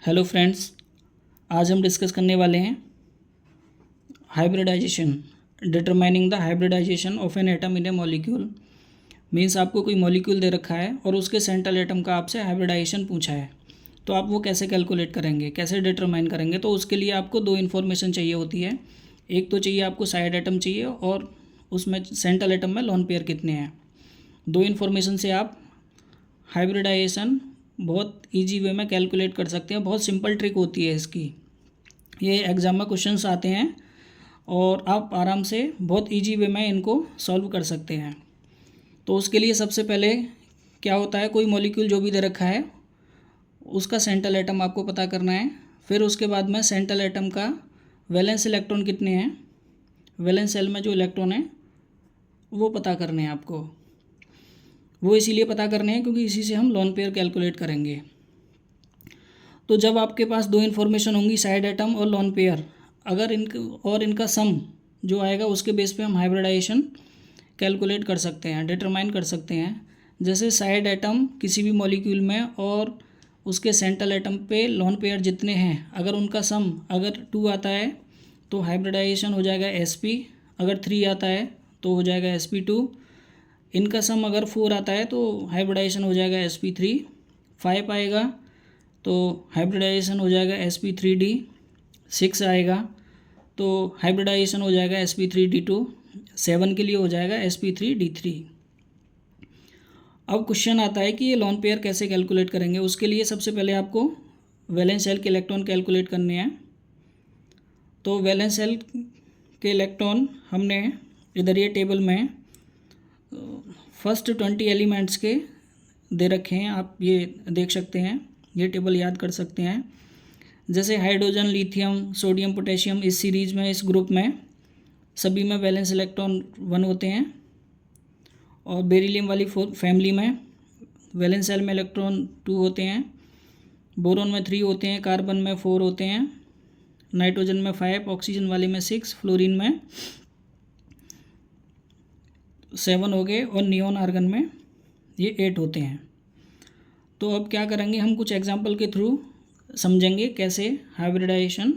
Hello friends, आज हम discuss करने वाले हैं hybridization, determining the hybridization of an atom in a molecule. Means आपको कोई मॉलिक्यूल दे रखा है और उसके सेंट्रल एटम का आपसे हाइब्रिडाइजेशन पूछा है, तो आप वो कैसे कैलकुलेट करेंगे, कैसे डिटरमाइन करेंगे। तो उसके लिए आपको दो इन्फॉर्मेशन चाहिए होती है। एक तो चाहिए आपको साइड एटम चाहिए और उसमें सेंट्रल एटम में लोन पेयर कितने हैं। दो इन्फॉर्मेशन से आप हाइब्रिडाइजेशन बहुत इजी वे में कैलकुलेट कर सकते हैं। बहुत सिंपल ट्रिक होती है इसकी। ये एग्ज़ाम में क्वेश्चंस आते हैं और आप आराम से बहुत इजी वे में इनको सॉल्व कर सकते हैं। तो उसके लिए सबसे पहले क्या होता है, कोई मॉलिक्यूल जो भी दे रखा है उसका सेंट्रल एटम आपको पता करना है। फिर उसके बाद में सेंट्रल एटम का वैलेंस इलेक्ट्रॉन कितने हैं, वैलेंस सेल में जो इलेक्ट्रॉन है वो पता करने हैं आपको। वो इसीलिए पता करने हैं क्योंकि इसी से हम लोन पेयर कैलकुलेट करेंगे। तो जब आपके पास दो इन्फॉर्मेशन होंगी, साइड एटम और लोन पेयर, अगर इनका सम जो आएगा उसके बेस पे हम हाइब्रिडाइजेशन कैलकुलेट कर सकते हैं, डिटरमाइन कर सकते हैं। जैसे साइड एटम किसी भी मॉलिक्यूल में और उसके सेंट्रल एटम पे लोन पेयर जितने हैं, अगर उनका सम अगर 2 आता है तो हाइब्रिडाइजेशन हो जाएगा sp। अगर 3 आता है तो हो जाएगा sp2। इनका सम अगर 4 आता है तो हाइब्रिडाइजेशन हो जाएगा sp3। 5 आएगा तो हाइब्रिडाइजेशन हो जाएगा sp3d। 6 आएगा तो हाइब्रिडाइजेशन हो जाएगा sp3d2। 7 के लिए हो जाएगा sp3d3। अब क्वेश्चन आता है कि ये लोन पेयर कैसे कैलकुलेट करेंगे। उसके लिए सबसे पहले आपको वैलेंस शेल के इलेक्ट्रॉन कैलकुलेट करने हैं। तो वैलेंस शेल के इलेक्ट्रॉन हमने इधर ये टेबल में फर्स्ट 20 एलिमेंट्स के दे रखे हैं, आप ये देख सकते हैं, ये टेबल याद कर सकते हैं। जैसे हाइड्रोजन, लिथियम, सोडियम, पोटेशियम, इस सीरीज में, इस ग्रुप में सभी में वैलेंस इलेक्ट्रॉन 1 होते हैं। और बेरिलियम वाली फैमिली में वैलेंस शेल में इलेक्ट्रॉन 2 होते हैं। बोरोन में 3 होते हैं, कार्बन में 4 होते हैं, नाइट्रोजन में 5, ऑक्सीजन वाले में 6, फ्लोरीन में 7 हो गए और नियोन आर्गन में ये 8 होते हैं। तो अब क्या करेंगे, हम कुछ एग्जांपल के थ्रू समझेंगे कैसे हाइब्रिडाइजेशन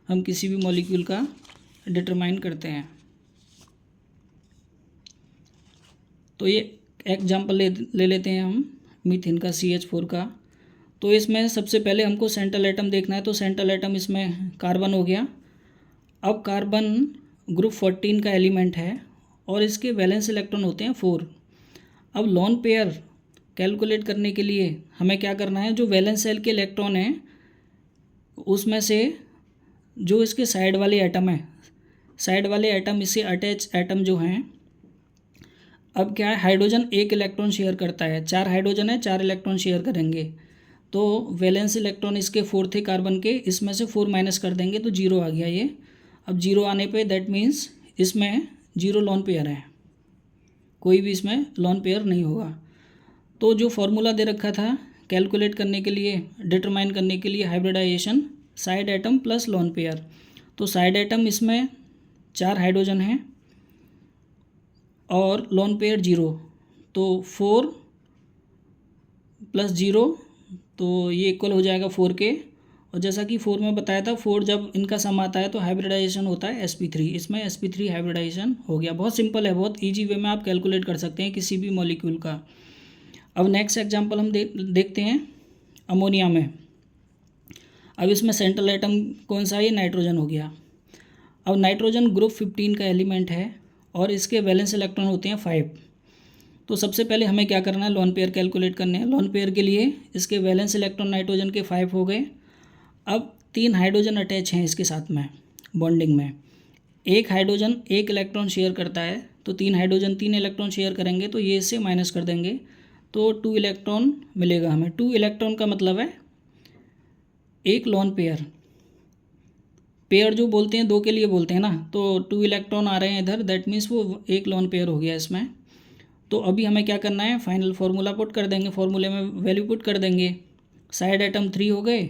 हम किसी भी मॉलिक्यूल का डिटरमाइन करते हैं। तो ये एग्जांपल ले लेते हैं हम मीथेन का, CH4 का। तो इसमें सबसे पहले हमको सेंट्रल एटम देखना है। तो सेंट्रल एटम इसमें कार्बन हो गया। अब कार्बन ग्रुप 14 का एलिमेंट है और इसके वैलेंस इलेक्ट्रॉन होते हैं 4। अब लोन पेयर कैलकुलेट करने के लिए हमें क्या करना है, जो वैलेंस शेल के इलेक्ट्रॉन हैं उसमें से जो इसके साइड वाले एटम हैं, साइड वाले एटम इससे अटैच एटम जो हैं, अब क्या है, हाइड्रोजन 1 इलेक्ट्रॉन शेयर करता है, 4 हाइड्रोजन है, 4 इलेक्ट्रॉन शेयर करेंगे। तो वैलेंस इलेक्ट्रॉन इसके 4 थे कार्बन के, इसमें से 4 माइनस कर देंगे तो 0 आ गया ये। अब 0 आने पे दैट मीन्स इसमें 0 लोन पेयर है, कोई भी इसमें लोन पेयर नहीं होगा। तो जो फॉर्मूला दे रखा था कैलकुलेट करने के लिए, डिटरमाइन करने के लिए hybridization, side atom plus lone pair. तो साइड एटम इसमें 4 हाइड्रोजन हैं और लोन पेयर 0, तो 4 + 0 तो ये इक्वल हो जाएगा 4 के। और जैसा कि 4 में बताया था, 4 जब इनका सम आता है तो हाइब्रिडाइजेशन होता है sp3। इसमें sp3 हाइब्रिडाइजेशन हो गया। बहुत सिंपल है, बहुत इजी वे में आप कैलकुलेट कर सकते हैं किसी भी मॉलिक्यूल का। अब नेक्स्ट एग्जांपल हम देखते हैं अमोनिया में। अब इसमें सेंट्रल एटम कौन सा है, ये नाइट्रोजन हो गया। अब नाइट्रोजन ग्रुप 15 का एलिमेंट है और इसके वैलेंस इलेक्ट्रॉन होते हैं 5। तो सबसे पहले हमें क्या करना है, लोन पेयर कैलकुलेट करने हैं। लोन पेयर के लिए इसके वैलेंस इलेक्ट्रॉन नाइट्रोजन के 5 हो गए। अब 3 हाइड्रोजन अटैच हैं इसके साथ में बॉन्डिंग में। एक हाइड्रोजन 1 इलेक्ट्रॉन शेयर करता है, तो 3 हाइड्रोजन 3 इलेक्ट्रॉन शेयर करेंगे तो ये इससे माइनस कर देंगे तो 2 इलेक्ट्रॉन मिलेगा हमें। 2 इलेक्ट्रॉन का मतलब है एक लोन पेयर। पेयर जो बोलते हैं 2 के लिए बोलते हैं ना, तो 2 इलेक्ट्रॉन आ रहे हैं इधर, दैट मीन्स वो एक लोन पेयर हो गया इसमें। तो अभी हमें क्या करना है, फाइनल फार्मूला पुट कर देंगे, फार्मूले में वैल्यू पुट कर देंगे। साइड एटम 3 हो गए,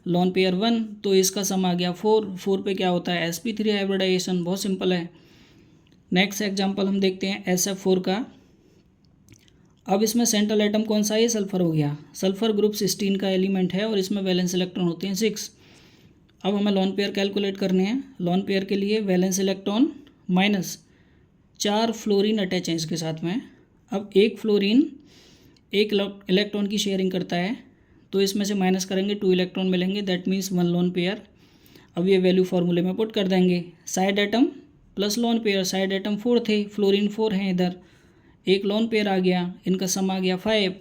लोन पेयर 1, तो इसका सम आ गया 4। 4 पे क्या होता है, sp3 हाइब्रिडाइजेशन। बहुत सिंपल है। नेक्स्ट एग्जांपल हम देखते हैं SF4 का। अब इसमें सेंट्रल एटम कौन सा है? सल्फर हो गया। सल्फर ग्रुप 16 का एलिमेंट है और इसमें वैलेंस इलेक्ट्रॉन होते हैं 6। अब हमें लोन पेयर कैलकुलेट करने हैं। लोन पेयर के लिए valence electron minus 4 fluorine attach हैं इसके साथ में। अब एक फ्लोरीन एक इलेक्ट्रॉन की शेयरिंग करता है, तो इसमें से माइनस करेंगे 2 इलेक्ट्रॉन मिलेंगे, दैट मीन्स 1 लोन पेयर। अब ये वैल्यू फार्मूले में पुट कर देंगे। Side atom plus lone pair, side atom 4 थे, फ्लोरीन 4 हैं इधर, एक लोन पेयर आ गया, इनका सम आ गया 5।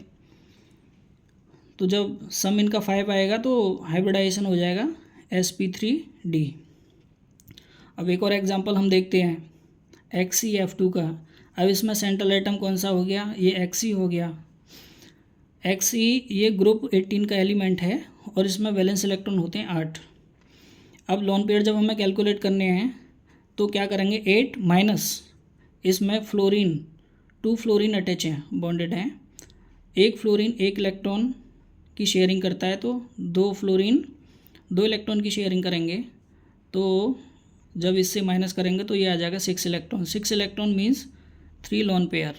तो जब सम इनका 5 आएगा तो हाइब्रिडाइजेशन हो जाएगा sp3d। अब एक और एग्जांपल हम देखते हैं XeF2 का। अब इसमें सेंट्रल एटम कौन सा हो गया? ये Xe हो गया। Xe ये ग्रुप 18 का एलिमेंट है और इसमें वैलेंस इलेक्ट्रॉन होते हैं 8। अब लोन पेयर जब हमें कैलकुलेट करने हैं तो क्या करेंगे? 8 माइनस इसमें फ्लोरीन 2 फ्लोरीन अटैच हैं, बॉन्डेड हैं। एक फ्लोरीन एक इलेक्ट्रॉन की शेयरिंग करता है, तो 2 फ्लोरीन 2 इलेक्ट्रॉन की शेयरिंग करेंगे। तो जब इससे माइनस करेंगे तो ये आ जाएगा 6 electron. 6 electron means 3 loan pair.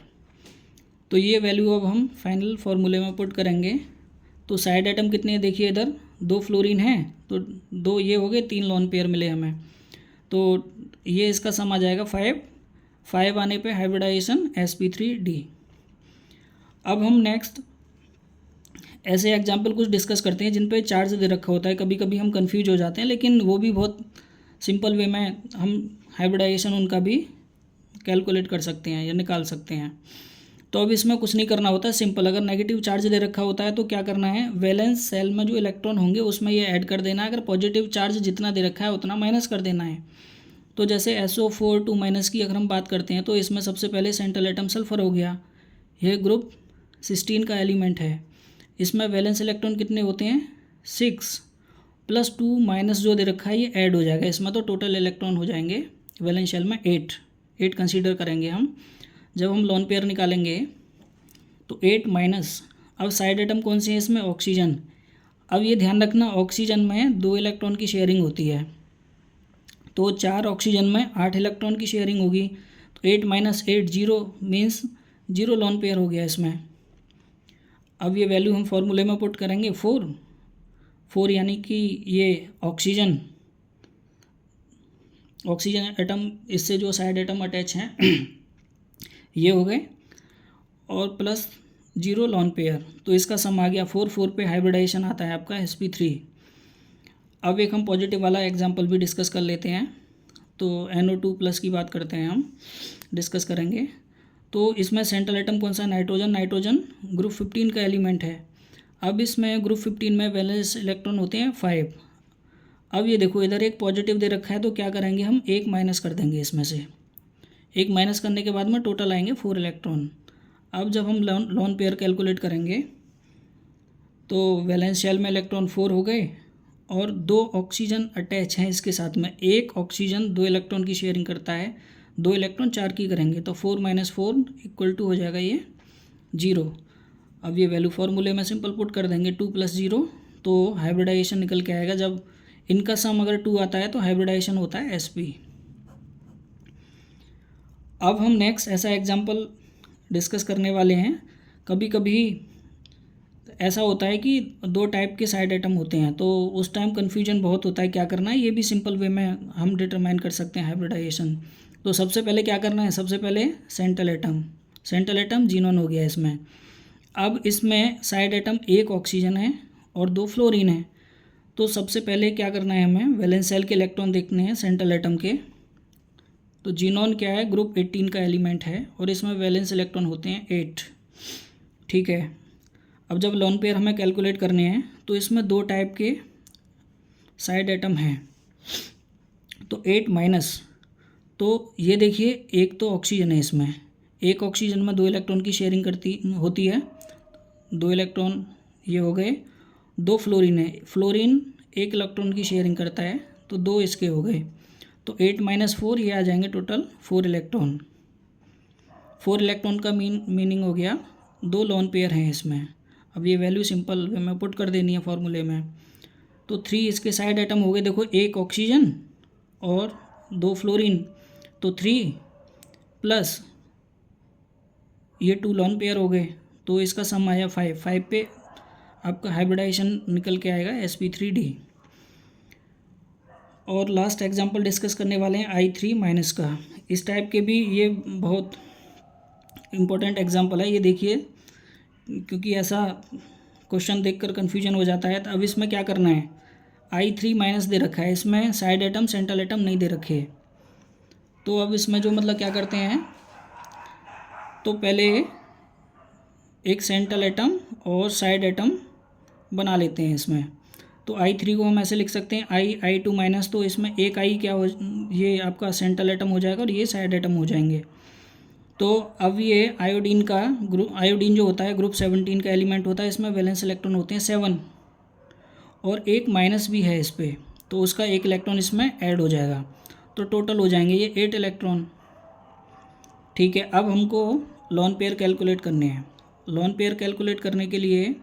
तो ये वैल्यू अब हम फाइनल फार्मूले में पुट करेंगे। तो साइड एटम कितने हैं देखिए, इधर 2 फ्लोरीन हैं, तो 2 ये हो गए, 3 लोन पेयर मिले हमें। तो ये इसका सम आ जाएगा 5 आने पे हाइब्रिडाइजेशन sp3d। अब हम नेक्स्ट ऐसे एग्जाम्पल कुछ डिस्कस करते हैं जिन पे चार्ज दे रखा होता है। कभी कभी हम कंफ्यूज हो जाते हैं, लेकिन वो भी बहुत सिंपल वे में हम हाइब्रिडाइजेशन उनका भी कैलकुलेट कर सकते हैं या निकाल सकते हैं। तो अब इसमें कुछ नहीं करना होता, सिंपल। अगर नेगेटिव चार्ज दे रखा होता है तो क्या करना है? वैलेंस सेल में जो इलेक्ट्रॉन होंगे उसमें ये ऐड कर देना है। अगर पॉजिटिव चार्ज जितना दे रखा है उतना माइनस कर देना है। तो जैसे SO4 2 माइनस की अगर हम बात करते हैं तो इसमें सबसे पहले सेंट्रल एटम सल्फर हो गया। यह ग्रुप 16 का एलिमेंट है। इसमें वैलेंस इलेक्ट्रॉन कितने होते हैं? 6 प्लस 2 माइनस जो दे रखा है ये ऐड हो जाएगा इसमें, तो टोटल इलेक्ट्रॉन हो जाएंगे वैलेंस शेल में 8 कंसीडर करेंगे हम। जब हम लोन पेयर निकालेंगे तो 8 माइनस, अब साइड एटम कौन सी है इसमें? ऑक्सीजन। अब ये ध्यान रखना, ऑक्सीजन में 2 इलेक्ट्रॉन की शेयरिंग होती है, तो 4 ऑक्सीजन में 8 इलेक्ट्रॉन की शेयरिंग होगी। तो 8 माइनस 8 0 मीन्स 0 लोन पेयर हो गया इसमें। अब ये वैल्यू हम फॉर्मूले में पुट करेंगे 4 यानी कि ये ऑक्सीजन एटम, इससे जो साइड एटम अटैच हैं ये हो गए, और प्लस 0 लोन पेयर, तो इसका सम आ गया 4 पे हाइब्रिडाइजेशन आता है आपका sp3। अब एक हम पॉजिटिव वाला एग्जांपल भी डिस्कस कर लेते हैं। तो NO2 प्लस की बात करते हैं, हम डिस्कस करेंगे। तो इसमें सेंट्रल एटम कौन सा? नाइट्रोजन ग्रुप 15 का एलिमेंट है। अब इसमें ग्रुप 15 में वैलेंस इलेक्ट्रॉन होते हैं 5। अब ये देखो इधर एक पॉजिटिव दे रखा है, तो क्या करेंगे हम? 1 माइनस कर देंगे इसमें से। 1 माइनस करने के बाद में टोटल आएंगे 4 इलेक्ट्रॉन। अब जब हम लोन पेयर कैलकुलेट करेंगे तो वैलेंस शेल में इलेक्ट्रॉन 4 हो गए और 2 ऑक्सीजन अटैच हैं इसके साथ में। एक ऑक्सीजन 2 इलेक्ट्रॉन की शेयरिंग करता है, 2 इलेक्ट्रॉन 4 की करेंगे, तो 4 माइनस 4 इक्वल टू हो जाएगा ये 0। अब ये वैल्यू फार्मूले में सिंपल पुट कर देंगे, 2 प्लस 0, तो हाइब्रिडाइजेशन निकल के आएगा। जब इनका सम अगर 2 आता है तो हाइब्रिडाइजेशन होता है sp। अब हम नेक्स्ट ऐसा एग्जांपल डिस्कस करने वाले हैं। कभी कभी ऐसा होता है कि 2 टाइप के साइड एटम होते हैं, तो उस टाइम कन्फ्यूजन बहुत होता है क्या करना है। ये भी सिंपल वे में हम डिटरमाइन कर सकते हैं हाइब्रिडाइजेशन। तो सबसे पहले क्या करना है? सबसे पहले सेंट्रल एटम जीनोन हो गया इसमें। अब इसमें साइड एटम एक ऑक्सीजन है और 2 फ्लोरीन है। तो सबसे पहले क्या करना है? हमें वैलेंस शेल के इलेक्ट्रॉन देखने हैं सेंट्रल एटम के। तो जीनोन क्या है? ग्रुप 18 का एलिमेंट है और इसमें वैलेंस इलेक्ट्रॉन होते हैं 8। ठीक है। अब जब लोन पेयर हमें कैलकुलेट करने हैं तो इसमें 2 टाइप के साइड एटम हैं। तो 8 माइनस, तो ये देखिए एक तो ऑक्सीजन है इसमें, एक ऑक्सीजन में 2 इलेक्ट्रॉन की शेयरिंग होती है, 2 इलेक्ट्रॉन ये हो गए। 2 फ्लोरीन है, फ्लोरीन 1 इलेक्ट्रॉन की शेयरिंग करता है, तो 2 इसके हो गए। तो 8 माइनस 4 ये आ जाएंगे टोटल 4 इलेक्ट्रॉन। 4 इलेक्ट्रॉन का मीनिंग हो गया 2 लोन पेयर हैं इसमें। अब ये वैल्यू सिंपल में पुट कर देनी है फॉर्मूले में। तो 3 इसके साइड एटम हो गए, देखो एक ऑक्सीजन और 2 फ्लोरीन, तो 3 प्लस ये 2 लोन पेयर हो गए, तो इसका सम आया 5, 5 पे आपका हाइब्रिडाइजेशन निकल के आएगा sp3d। और लास्ट एग्जांपल डिस्कस करने वाले हैं I3- का। इस टाइप के भी ये बहुत इम्पोर्टेंट एग्जांपल है, ये देखिए, क्योंकि ऐसा क्वेश्चन देखकर कन्फ्यूजन हो जाता है। तो अब इसमें क्या करना है, I3- दे रखा है, इसमें साइड एटम सेंट्रल एटम नहीं दे रखे। तो अब इसमें जो मतलब क्या करते हैं, तो पहले एक सेंट्रल एटम और साइड एटम बना लेते हैं इसमें। तो I3 को हम ऐसे लिख सकते हैं I2-, तो इसमें एक I क्या हो, ये आपका सेंट्रल एटम हो जाएगा और ये साइड एटम हो जाएंगे। तो अब ये आयोडीन का ग्रुप, आयोडीन जो होता है ग्रुप 17 का एलिमेंट होता है, इसमें वैलेंस इलेक्ट्रॉन होते हैं 7 और एक माइनस भी है इस पर, तो उसका एक इलेक्ट्रॉन इसमें ऐड हो जाएगा, तो टोटल हो जाएंगे ये 8 इलेक्ट्रॉन। ठीक है, अब हमको लोन पेयर कैलकुलेट करने हैं। लोन पेयर कैलकुलेट करने के लिए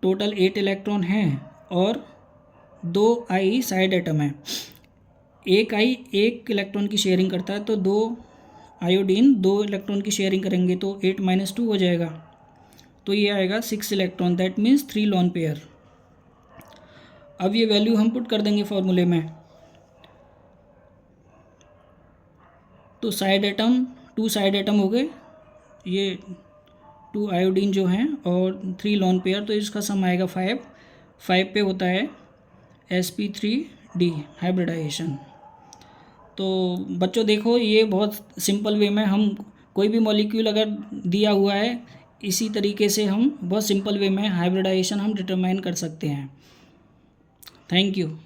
टोटल 8 इलेक्ट्रॉन हैं और 2 I साइड एटम है। एक I एक इलेक्ट्रॉन की शेयरिंग करता है, तो 2 आयोडीन 2 इलेक्ट्रॉन की शेयरिंग करेंगे, तो 8 - 2 हो जाएगा, तो ये आएगा 6 electron, that means 3 lone pair. अब ये वैल्यू हम पुट कर देंगे फॉर्मूले में। तो साइड एटम 2 साइड एटम हो गए, ये 2 आयोडीन जो हैं और 3 लोन पेयर, तो इसका सम आएगा 5। 5 पे होता है sp3d हाइब्रिडाइजेशन। तो बच्चों देखो, ये बहुत सिंपल वे में हम कोई भी मॉलिक्यूल अगर दिया हुआ है, इसी तरीके से हम बहुत सिंपल वे में हाइब्रिडाइजेशन हम डिटरमाइन कर सकते हैं। Thank you.